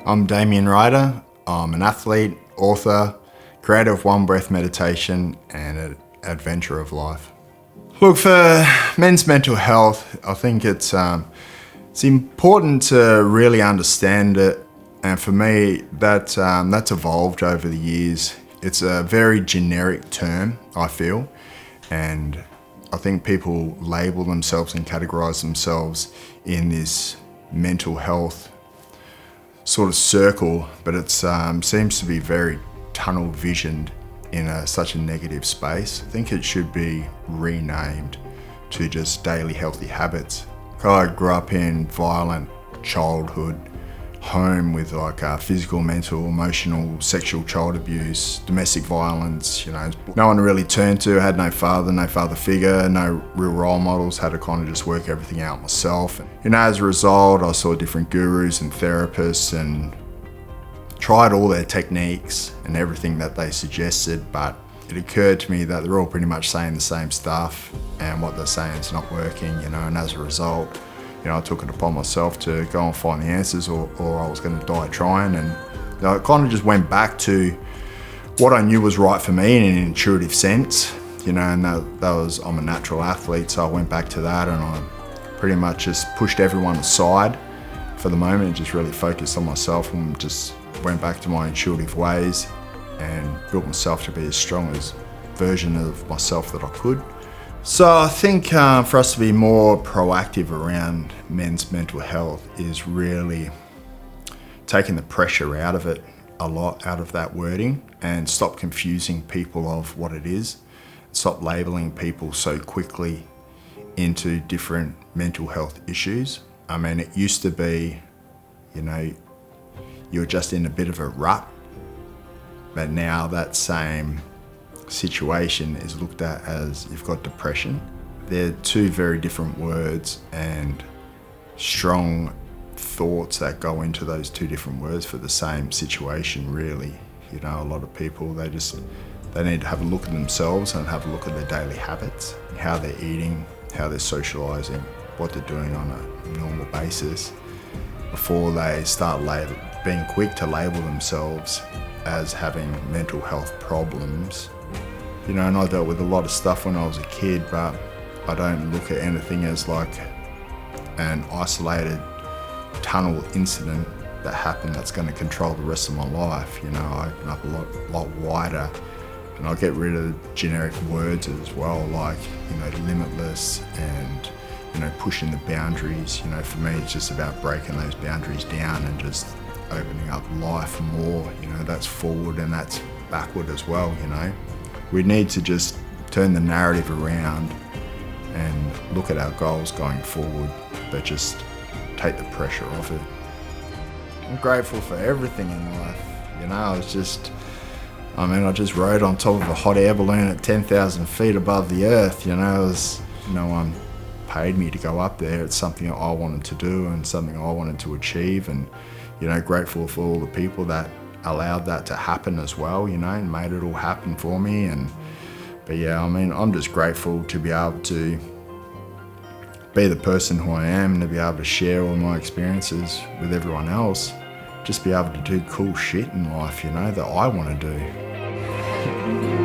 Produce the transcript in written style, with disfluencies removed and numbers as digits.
I'm Damien Rider. I'm an athlete, author, creator of One Breath Meditation and an adventurer of life. Look, for men's mental health, I think it's important to really understand it. And for me, that's evolved over the years. It's a very generic term, I feel. And I think people label themselves and categorize themselves in this mental health sort of circle, but it seems to be very tunnel visioned in such a negative space. I think it should be renamed to just daily healthy habits. I grew up in violent childhood, home with physical, mental, emotional, sexual child abuse, domestic violence, no one to really turn to, had no father figure, no real role models, had to kind of just work everything out myself. And as a result, I saw different gurus and therapists and tried all their techniques and everything that they suggested, but it occurred to me that they're all pretty much saying the same stuff and what they're saying is not working, and as a result, I took it upon myself to go and find the answers or I was going to die trying. And I kind of just went back to what I knew was right for me in an intuitive sense, and that was, I'm a natural athlete, so I went back to that and I pretty much just pushed everyone aside for the moment and just really focused on myself and just went back to my intuitive ways and built myself to be as strong as version of myself that I could. So I think for us to be more proactive around men's mental health is really taking the pressure out of it, a lot out of that wording, and stop confusing people of what it is. Stop labeling people so quickly into different mental health issues. I mean, it used to be, you're just in a bit of a rut, but now that same situation is looked at as you've got depression. They're two very different words and strong thoughts that go into those two different words for the same situation, really. A lot of people, they need to have a look at themselves and have a look at their daily habits, how they're eating, how they're socializing, what they're doing on a normal basis before they start being quick to label themselves as having mental health problems. And I dealt with a lot of stuff when I was a kid, but I don't look at anything as like an isolated tunnel incident that happened that's going to control the rest of my life. I open up a lot wider, and I get rid of generic words as well, like, limitless and, pushing the boundaries. For me, it's just about breaking those boundaries down and just opening up life more. That's forward and that's backward as well. We need to just turn the narrative around and look at our goals going forward, but just take the pressure off it. I'm grateful for everything in life. I just rode on top of a hot air balloon at 10,000 feet above the earth. No one paid me to go up there. It's something that I wanted to do and something I wanted to achieve, and grateful for all the people that allowed that to happen as well, and made it all happen for me. But yeah, I'm just grateful to be able to be the person who I am and to be able to share all my experiences with everyone else. Just be able to do cool shit in life, that I want to do.